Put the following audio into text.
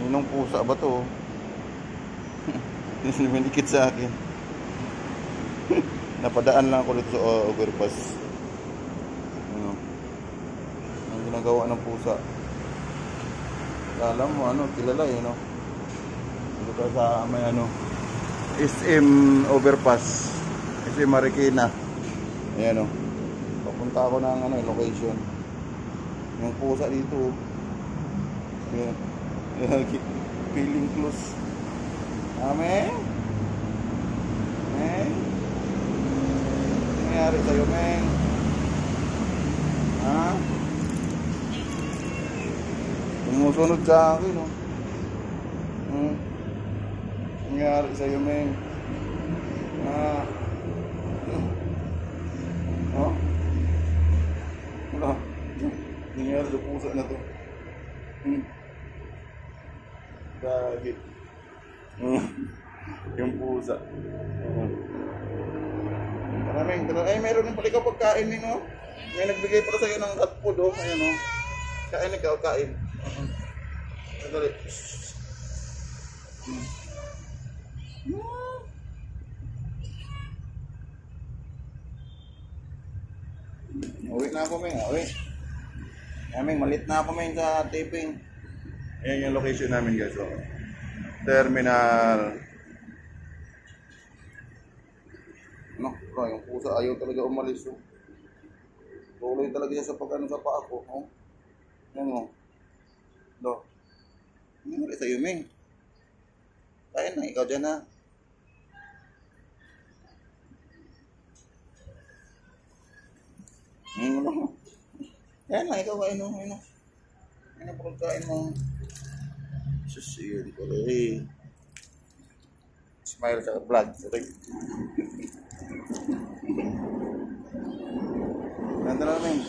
Ninong pusa ba to? Nilikit sa akin. Napadaan lang ako dito sa overpass. Ano? Ang ginagawa ng pusa. Alam mo, kilala no? Dito ka sa may SM overpass. SM Marikina. Ayan papunta ako ng location. Yung pusa dito. Ayan. Feeling close. Amen. Meng. Ano nangyari sa'yo, Meng? Ha? Sumusunod sa akin, no? Ano nangyari sa'yo, Meng? Ha? Oh? Wala. Nangyari sa pusa na to. Gagi. Yung pusa. Maraming ay meron din pala ikaw pagkain no? May nagbigay para sa'yo ng cat food ayan kain ikaw, kain. Dali. Uwi na ako, Meng. Uwi. Meng, malit na ako, Meng, sa taping. Ayan yung location namin, guys. Terminal. Yung pusa ayaw talaga umalis. Tuloy talaga siya sa sa paa ko. Yan Do. Ano ulit sa'yo, Meng? Kaya na, ikaw dyan na. Kaya na, ikaw kain mo. Ano pagkain mo? Susiyo, di ko smile sa vlog. Ganda na, Meng.